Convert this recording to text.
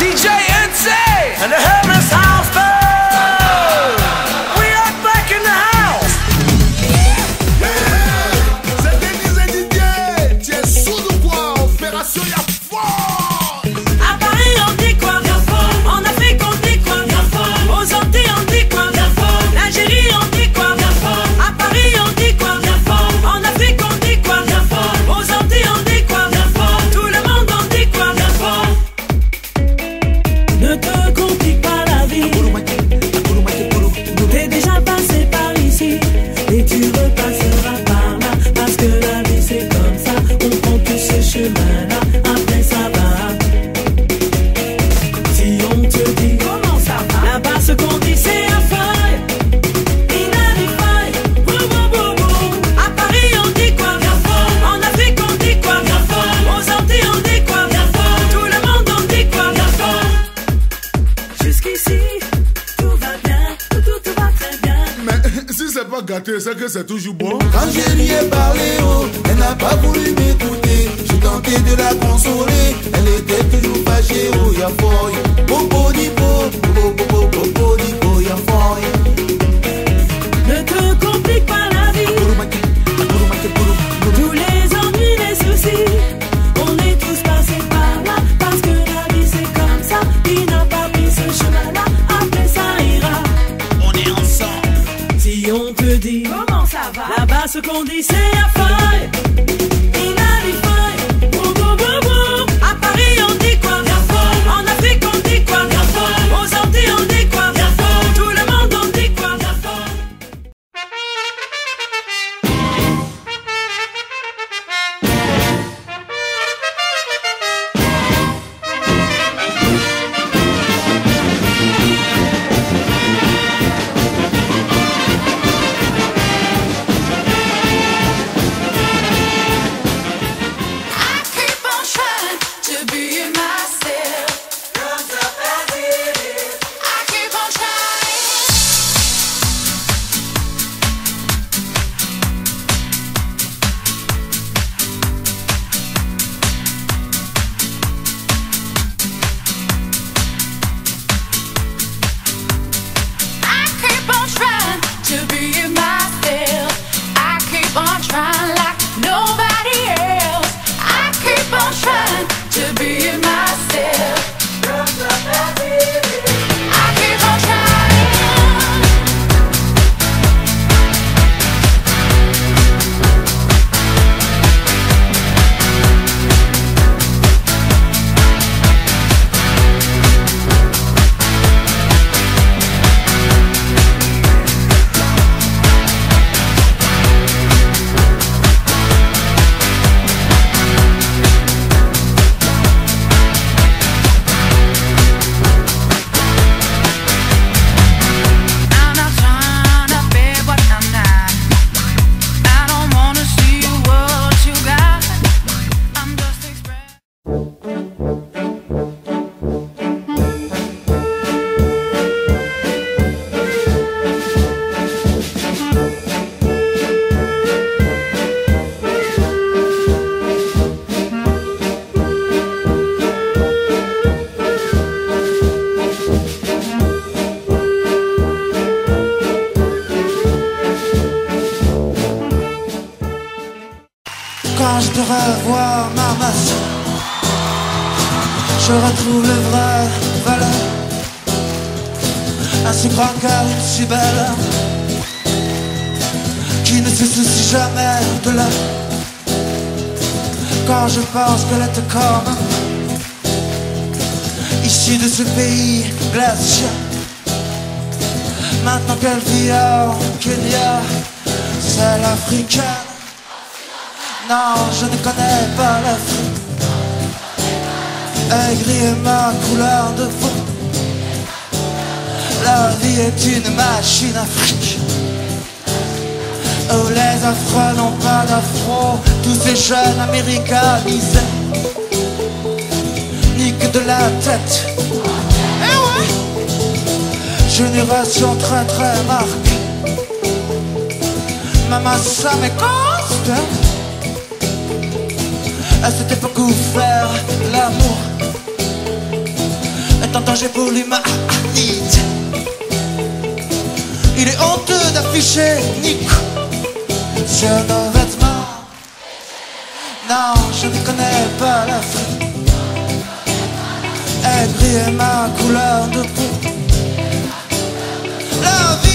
DJ NC and the Harris House Band. We are back in the house. C'est Denise et Didier. Tu es sous de quoi? Opération y'a fort. À Paris on dit quoi? En Afrique on dit quoi? Aux Antilles on dit quoi? L'Algérie on dit quoi? À Paris on dit quoi? En Afrique on dit quoi? Aux Antilles on dit quoi? Tout le monde on dit quoi? Ne te complique pas la vie. T'es déjà passé par ici et tu repasseras par là. Parce que la vie c'est comme ça. On prend tout ce chemin-là. Après ça va. Si on te dit comment ça va, là-bas ce qu'on dit c'est un feuille. Inadify. Boum boum boum boum. À Paris on dit quoi? En Afrique on dit quoi? Aux Antilles on dit quoi? Tout le monde on dit quoi? Jusqu'ici tout va bien, tout va très bien. Mais si c'est pas gâté, c'est que c'est toujours bon. Quand je lui ai parlé, oh, elle n'a pas voulu m'écouter. J'ai tenté de la consoler, elle était toujours fâchée, oh, y'a fort. Popo di po, popo di po, y'a fort. Ne te complique pas la vie. Tous les ennuis, les soucis, on est tous passés par là. Parce que la vie c'est comme ça. Qui n'a pas pris ce chemin-là, après ça ira. On est ensemble. Si on te dit comment ça va, là-bas ce qu'on dit c'est un feuille. Inadify. Boum boum boum boum. À Paris on dit quoi? En Afrique on dit quoi? Aux Antilles on dit quoi? Tout le monde on dit quoi? I keep on trying to be myself. Comes up as it is. I keep on trying. I keep on trying to be myself. I keep on trying like nobody else. I keep on trying to be myself. I keep on trying. I'm not trying to be what I'm not. I don't wanna see what you got. I'm just expressing. Quand je te revois, maman, je retrouve le vrai valeur. Un si grand cœur, une si belle, qui ne se soucie jamais de l'heure. Quand je pense qu'elle était comme issue de ce pays glacial. Maintenant qu'elle vit au Kenya, c'est l'africaine. Non, je ne connais pas l'Afrique. Aigri est ma couleur de peau. La vie est une machine afrique. Oh, les Afro n'ont pas d'afro. Tous ces jeunes américanisés ni que de la tête. Eh ouais. Génération très très marquée. Maman, ça m'écoste. À cette époque où faire l'amour est en danger pour l'humanité. Il est honteux d'afficher Nico sur nos vêtements. Non, je ne connais pas l'Afrique. Elle brille ma couleur de peau. La vie